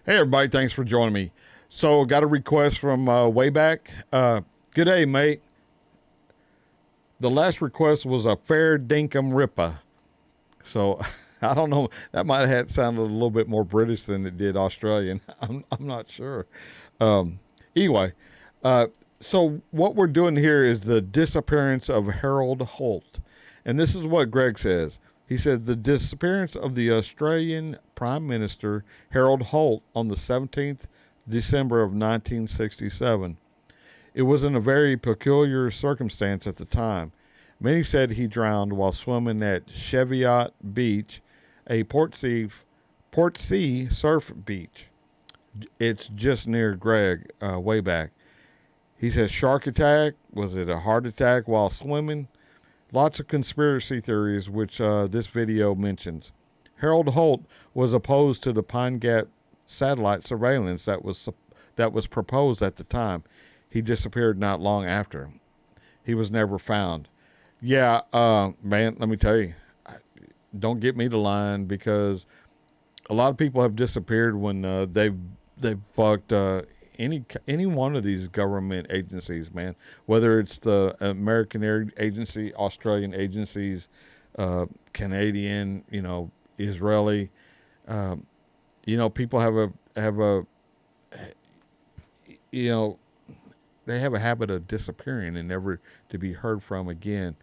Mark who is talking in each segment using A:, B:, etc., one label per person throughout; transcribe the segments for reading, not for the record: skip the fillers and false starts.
A: Hey everybody, thanks for joining me. So got a request from way back. Good day, mate. The last request was a fair dinkum ripper. So I don't know. That might have sounded a little bit more British than it did Australian. I'm not sure. Um, anyway, uh, so what we're doing here is the disappearance of Harold Holt, and this is what Greg says. He says the disappearance of the Australian Prime Minister Harold Holt on the 17th December of 1967. It was in a very peculiar circumstance at the time. Many said he drowned while swimming at Cheviot Beach, a Port Sea surf beach. It's just near Greg, way back. He says shark attack. Was it a heart attack while swimming? Lots of conspiracy theories, which this video mentions. Harold Holt was opposed to the Pine Gap satellite surveillance that was proposed at the time. He disappeared not long after. He was never found. Yeah, man, let me tell you, don't get me to line because a lot of people have disappeared when they've bucked any one of these government agencies, man. Whether it's the American Air Agency, Australian agencies, Canadian, Israeli, people have a you know they have a habit of disappearing and never to be heard from again.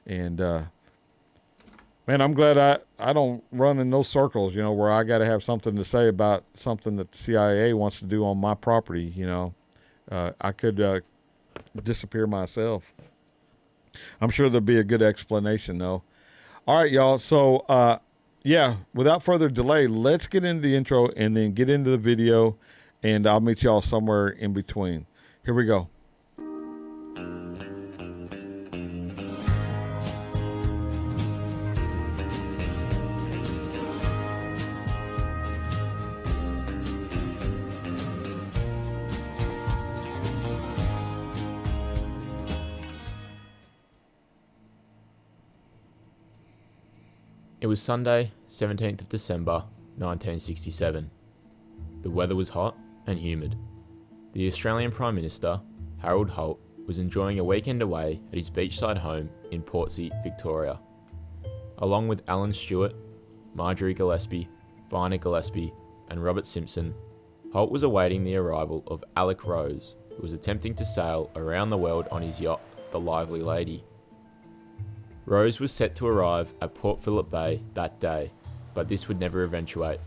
A: And man, I'm glad I don't run in those circles, where I got to have something to say about something that the CIA wants to do on my property. I could disappear myself. I'm sure there'll be a good explanation, though. All right, y'all. So, yeah, without further delay, let's get into the intro and then get into the video, and I'll meet y'all somewhere in between. Here we go.
B: It was Sunday, 17th of December, 1967. The weather was hot and humid. The Australian Prime Minister, Harold Holt, was enjoying a weekend away at his beachside home in Portsea, Victoria. Along with Alan Stewart, Marjorie Gillespie, Vina Gillespie, and Robert Simpson, Holt was awaiting the arrival of Alec Rose, who was attempting to sail around the world on his yacht, the Lively Lady. Rose was set to arrive at Port Phillip Bay that day, but this would never eventuate,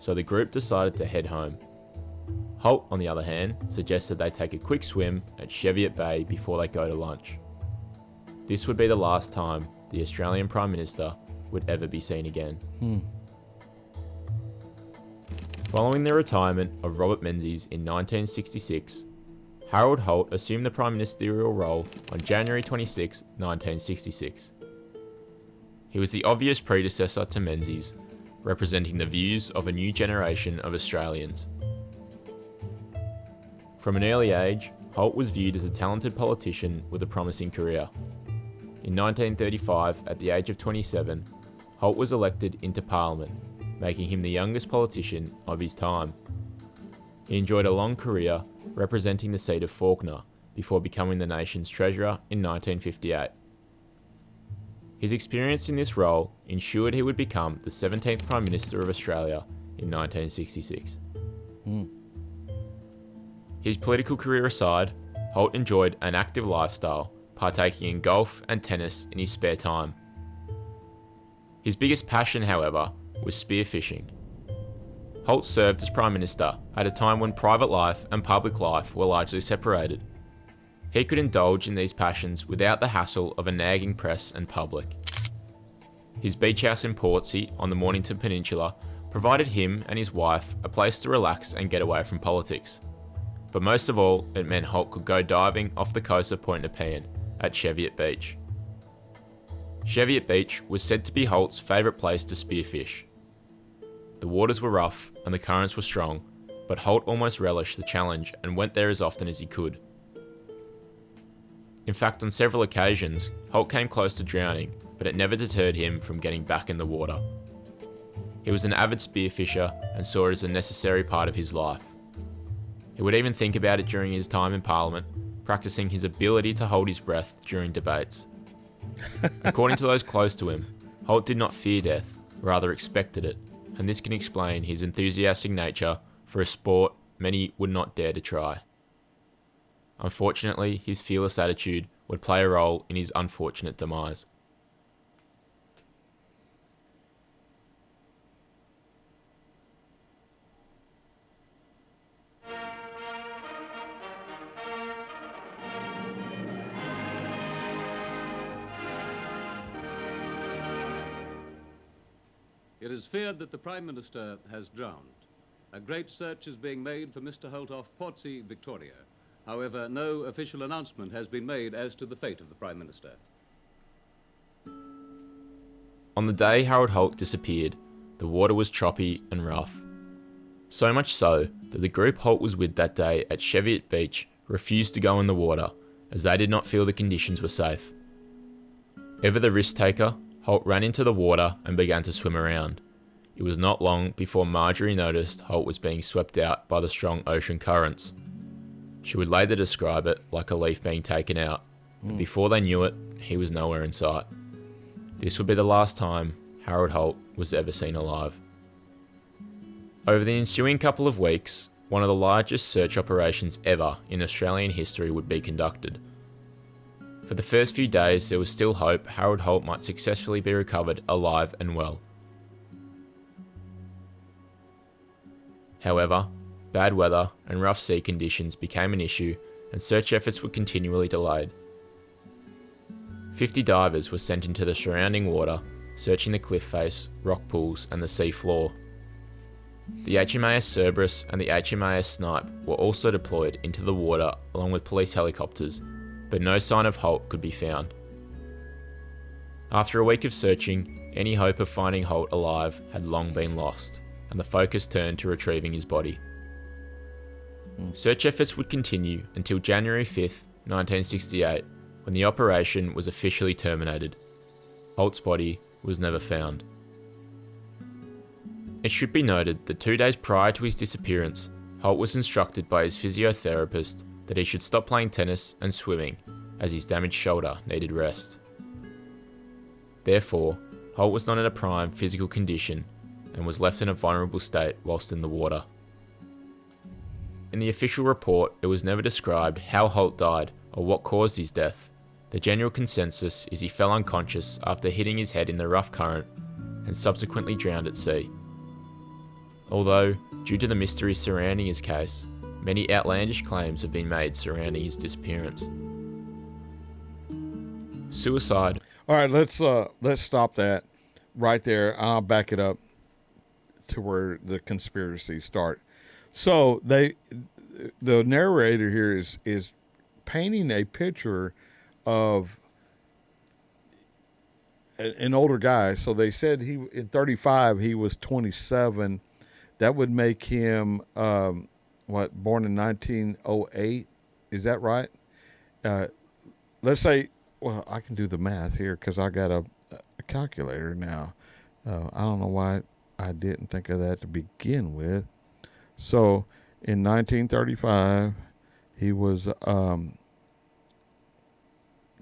B: so the group decided to head home. Holt, on the other hand, suggested they take a quick swim at Cheviot Bay before they go to lunch. This would be the last time the Australian Prime Minister would ever be seen again. Following the retirement of Robert Menzies in 1966, Harold Holt assumed the prime ministerial role on January 26, 1966. He was the obvious predecessor to Menzies, representing the views of a new generation of Australians. From an early age, Holt was viewed as a talented politician with a promising career. In 1935, at the age of 27, Holt was elected into Parliament, making him the youngest politician of his time. He enjoyed a long career representing the seat of Fawkner before becoming the nation's treasurer in 1958. His experience in this role ensured he would become the 17th Prime Minister of Australia in 1966. His political career aside, Holt enjoyed an active lifestyle, partaking in golf and tennis in his spare time. His biggest passion, however, was spearfishing. Holt served as Prime Minister at a time when private life and public life were largely separated. He could indulge in these passions without the hassle of a nagging press and public. His beach house in Portsea on the Mornington Peninsula provided him and his wife a place to relax and get away from politics. But most of all, it meant Holt could go diving off the coast of Point Nepean at Cheviot Beach. Cheviot Beach was said to be Holt's favourite place to spearfish. The waters were rough and the currents were strong, but Holt almost relished the challenge and went there as often as he could. In fact, on several occasions, Holt came close to drowning, but it never deterred him from getting back in the water. He was an avid spearfisher and saw it as a necessary part of his life. He would even think about it during his time in Parliament, practicing his ability to hold his breath during debates. According to those close to him, Holt did not fear death, rather expected it, and this can explain his enthusiastic nature for a sport many would not dare to try. Unfortunately, his fearless attitude would play a role in his unfortunate demise.
C: It is feared that the Prime Minister has drowned. A great search is being made for Mr. Holt off Portsea, Victoria. However, no official announcement has been made as to the fate of the Prime Minister.
B: On the day Harold Holt disappeared, the water was choppy and rough. So much so that the group Holt was with that day at Cheviot Beach refused to go in the water as they did not feel the conditions were safe. Ever the risk taker, Holt ran into the water and began to swim around. It was not long before Marjorie noticed Holt was being swept out by the strong ocean currents. She would later describe it like a leaf being taken out, and before they knew it, he was nowhere in sight. This would be the last time Harold Holt was ever seen alive. Over the ensuing couple of weeks, one of the largest search operations ever in Australian history would be conducted. For the first few days, there was still hope Harold Holt might successfully be recovered alive and well. However, bad weather and rough sea conditions became an issue and search efforts were continually delayed. 50 divers were sent into the surrounding water, searching the cliff face, rock pools and the sea floor. The HMAS Cerberus and the HMAS Snipe were also deployed into the water along with police helicopters, but no sign of Holt could be found. After a week of searching, any hope of finding Holt alive had long been lost, and the focus turned to retrieving his body. Search efforts would continue until January 5th, 1968, when the operation was officially terminated. Holt's body was never found. It should be noted that 2 days prior to his disappearance, Holt was instructed by his physiotherapist that he should stop playing tennis and swimming, as his damaged shoulder needed rest. Therefore, Holt was not in a prime physical condition and was left in a vulnerable state whilst in the water. In the official report, it was never described how Holt died or what caused his death. The general consensus is he fell unconscious after hitting his head in the rough current and subsequently drowned at sea. Although, due to the mystery surrounding his case, many outlandish claims have been made surrounding his disappearance. Suicide.
A: All right, let's stop that right there. I'll back it up to where the conspiracies start. So the narrator here is painting a picture of an older guy. So they said in 35 he was 27. That would make him born in 1908? Is that right? Let's say, well, I can do the math here because I got a calculator now. I don't know why I didn't think of that to begin with. So in 1935, he was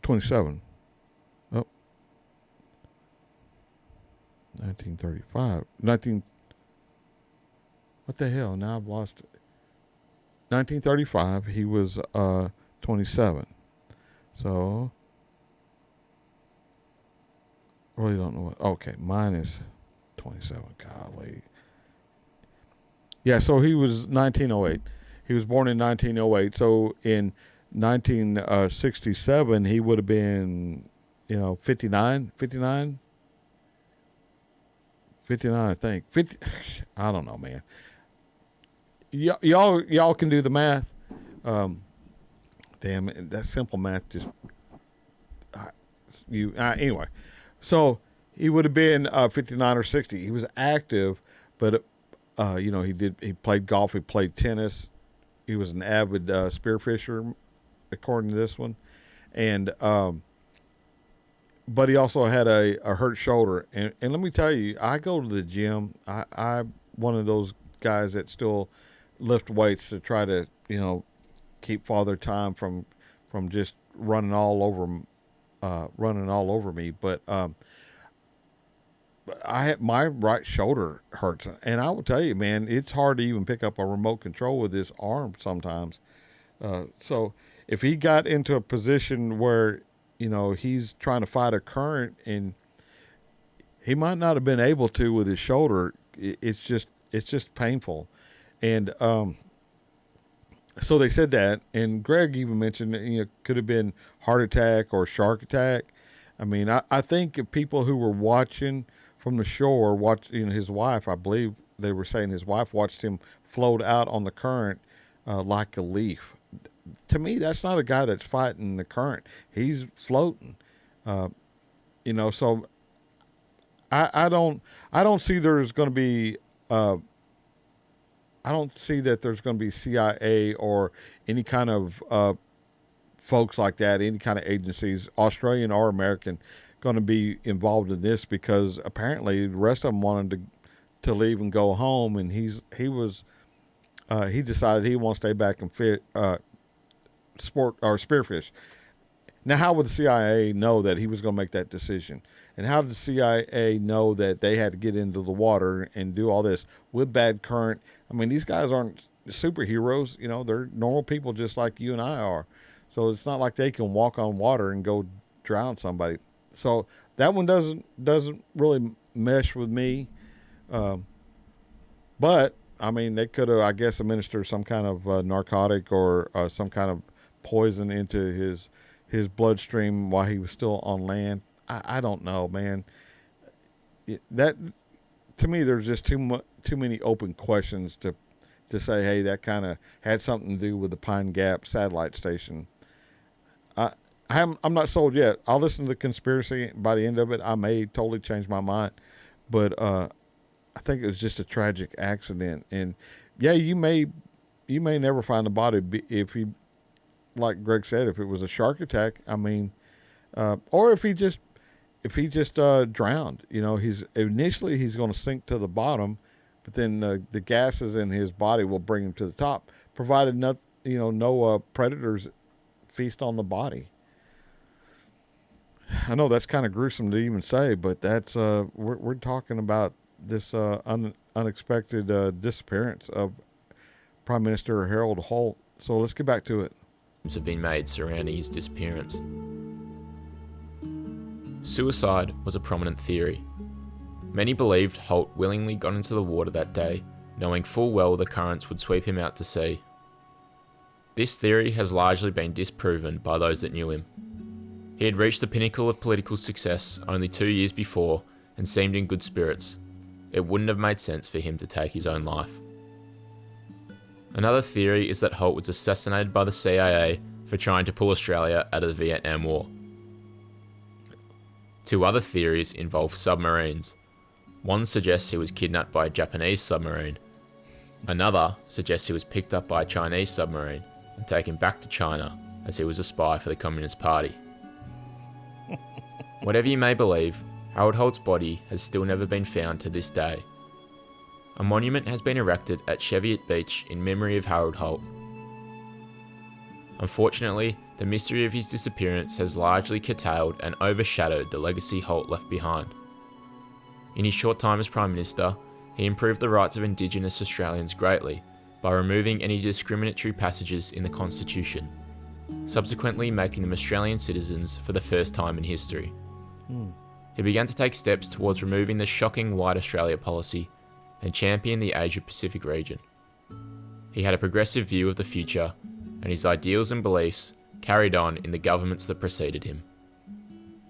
A: 27. Oh, 1935. What the hell? Now I've lost it. 1935, he was 27. So, really don't know what. Okay, minus 27. Golly. Yeah, so he was 1908. He was born in 1908. So in 1967, he would have been, 59, I think. 50. I don't know, man. Y'all can do the math. Damn it, that simple math just anyway. So he would have been 59 or 60. He was active, but he played golf, he played tennis. He was an avid spearfisher, according to this one, and but he also had a hurt shoulder. And let me tell you, I go to the gym. I'm one of those guys that still lift weights to try to, keep Father Time from just running all over me. But my right shoulder hurts, and I will tell you, man, it's hard to even pick up a remote control with this arm sometimes. So if he got into a position where he's trying to fight a current, and he might not have been able to with his shoulder, it's just painful, and so they said that, and Greg even mentioned that, could have been heart attack or shark attack. I mean, I think if people who were watching from the shore, his wife, I believe they were saying his wife watched him float out on the current like a leaf. To me, that's not a guy that's fighting the current. He's floating. So I don't see there's going to be. I don't see that there's going to be CIA or any kind of folks like that, any kind of agencies, Australian or American, going to be involved in this, because apparently the rest of them wanted to leave and go home, and he decided he wants to stay back and sport or spearfish. Now, how would the CIA know that he was going to make that decision? And how did the CIA know that they had to get into the water and do all this with bad current? I mean, these guys aren't superheroes. They're normal people just like you and I are. So it's not like they can walk on water and go drown somebody. So that one doesn't really mesh with me. But, I mean, they could have, I guess, administered some kind of narcotic or some kind of poison into his bloodstream while he was still on land. I don't know, man. That, to me, there's just too many open questions to say, hey, that kind of had something to do with the Pine Gap satellite station. I'm not sold yet. I'll listen to the conspiracy. By the end of it, I may totally change my mind. But I think it was just a tragic accident. And yeah, you may never find the body if he, like Greg said, if it was a shark attack. I mean, or if he just drowned. He's going to sink to the bottom, but then the gases in his body will bring him to the top, provided no predators feast on the body. I know that's kind of gruesome to even say, but that's we're talking about this unexpected disappearance of Prime Minister Harold Holt. So let's get back to it.
B: Have been made surrounding his disappearance. Suicide was a prominent theory. Many believed Holt willingly got into the water that day, knowing full well the currents would sweep him out to sea. This theory has largely been disproven by those that knew him. He had reached the pinnacle of political success only 2 years before and seemed in good spirits. It wouldn't have made sense for him to take his own life. Another theory is that Holt was assassinated by the CIA for trying to pull Australia out of the Vietnam War. Two other theories involve submarines. One suggests he was kidnapped by a Japanese submarine. Another suggests he was picked up by a Chinese submarine and taken back to China as he was a spy for the Communist Party. Whatever you may believe, Harold Holt's body has still never been found to this day. A monument has been erected at Cheviot Beach in memory of Harold Holt. Unfortunately, the mystery of his disappearance has largely curtailed and overshadowed the legacy Holt left behind. In his short time as Prime Minister, he improved the rights of Indigenous Australians greatly by removing any discriminatory passages in the Constitution, subsequently making them Australian citizens for the first time in history. He began to take steps towards removing the shocking White Australia policy and champion the Asia-Pacific region. He had a progressive view of the future, and his ideals and beliefs carried on in the governments that preceded him.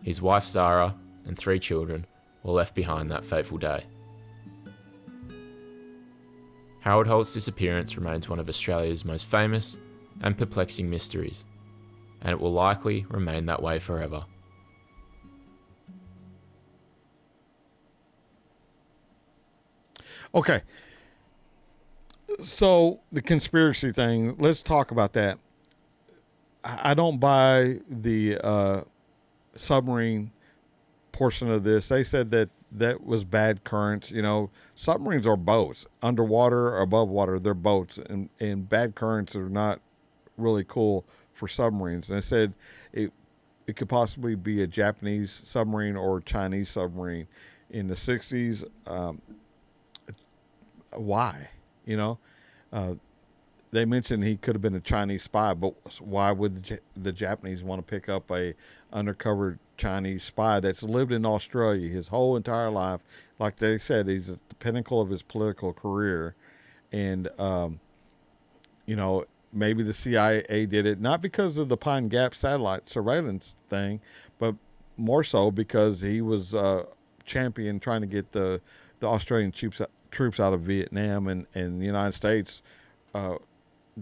B: His wife Zara and 3 children were left behind that fateful day. Harold Holt's disappearance remains one of Australia's most famous and perplexing mysteries, and it will likely remain that way forever.
A: Okay. So the conspiracy thing, let's talk about that. I don't buy the submarine portion of this. They said that that was bad currents. You know, submarines are boats, underwater or above water. They're boats, and bad currents are not really cool for submarines. And they said it could possibly be a Japanese submarine or Chinese submarine in the 60s. Why? You know, uh, they mentioned he could have been a Chinese spy, but why would the Japanese want to pick up a undercover Chinese spy that's lived in Australia his whole entire life? Like they said, he's at the pinnacle of his political career, and you know, maybe the CIA did it not because of the Pine Gap satellite surveillance thing, but more so because he was champion trying to get the Australian troops out of Vietnam, and the United States uh,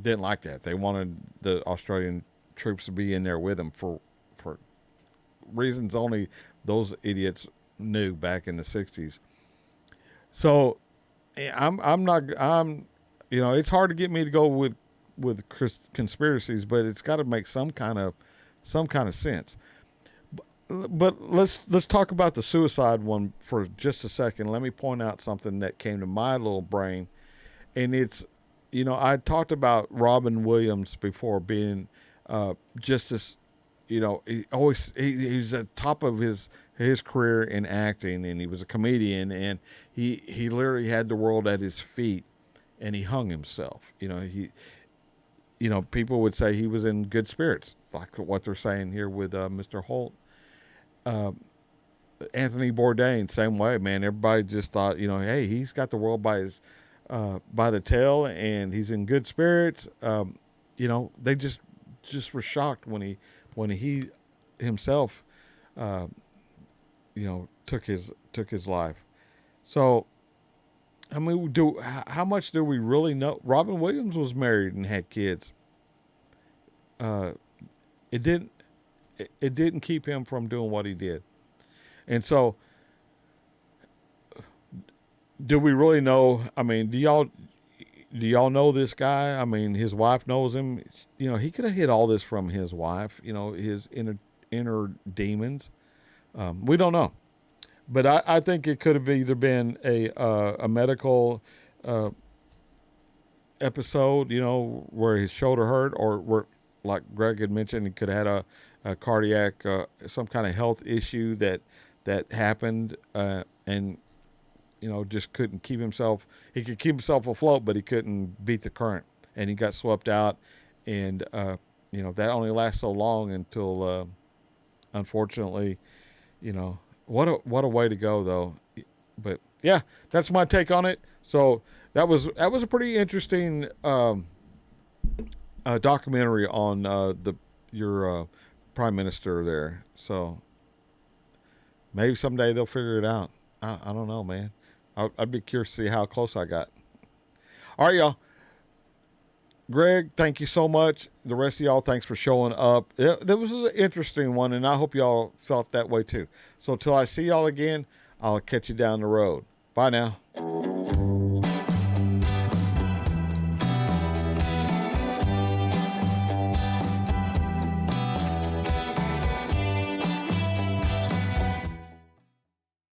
A: didn't like that. They wanted the Australian troops to be in there with them for reasons only those idiots knew back in the 60s. So I'm not I'm you know, it's hard to get me to go with conspiracies, but it's got to make some kind of sense. But let's talk about the suicide one for just a second. Let me point out something that came to my little brain, and it's, you know, I talked about Robin Williams before being just this, you know, he's at the top of his career in acting, and he was a comedian, and he literally had the world at his feet, and he hung himself. You know, people would say he was in good spirits, like what they're saying here with Mr. Holt. Anthony Bourdain, same way, man. Everybody just thought, you know, hey, he's got the world by the tail, and he's in good spirits. You know, they just were shocked when he himself, you know, took his life. So, I mean, how much do we really know? Robin Williams was married and had kids. Uh, it didn't it didn't keep him from doing what he did. And so, do we really know? I mean, do y'all know this guy? I mean, his wife knows him. You know, he could have hid all this from his wife. You know, his inner demons. We don't know, but I think it could have either been a medical episode. You know, where his shoulder hurt, or where, like Greg had mentioned, he could have had a cardiac, some kind of health issue that happened, and you know, just couldn't keep himself. He could keep himself afloat, but he couldn't beat the current, and he got swept out. And you know, that only lasts so long until, unfortunately, you know, what a way to go though. But yeah, that's my take on it. So that was a pretty interesting documentary on your prime minister there. So maybe someday they'll figure it out. I don't know, man. I'd be curious to see how close I got. All right, y'all. Greg, thank you so much. The rest of y'all, thanks for showing up. That was an interesting one, and I hope y'all felt that way too. So till I see y'all again, I'll catch you down the road. Bye now.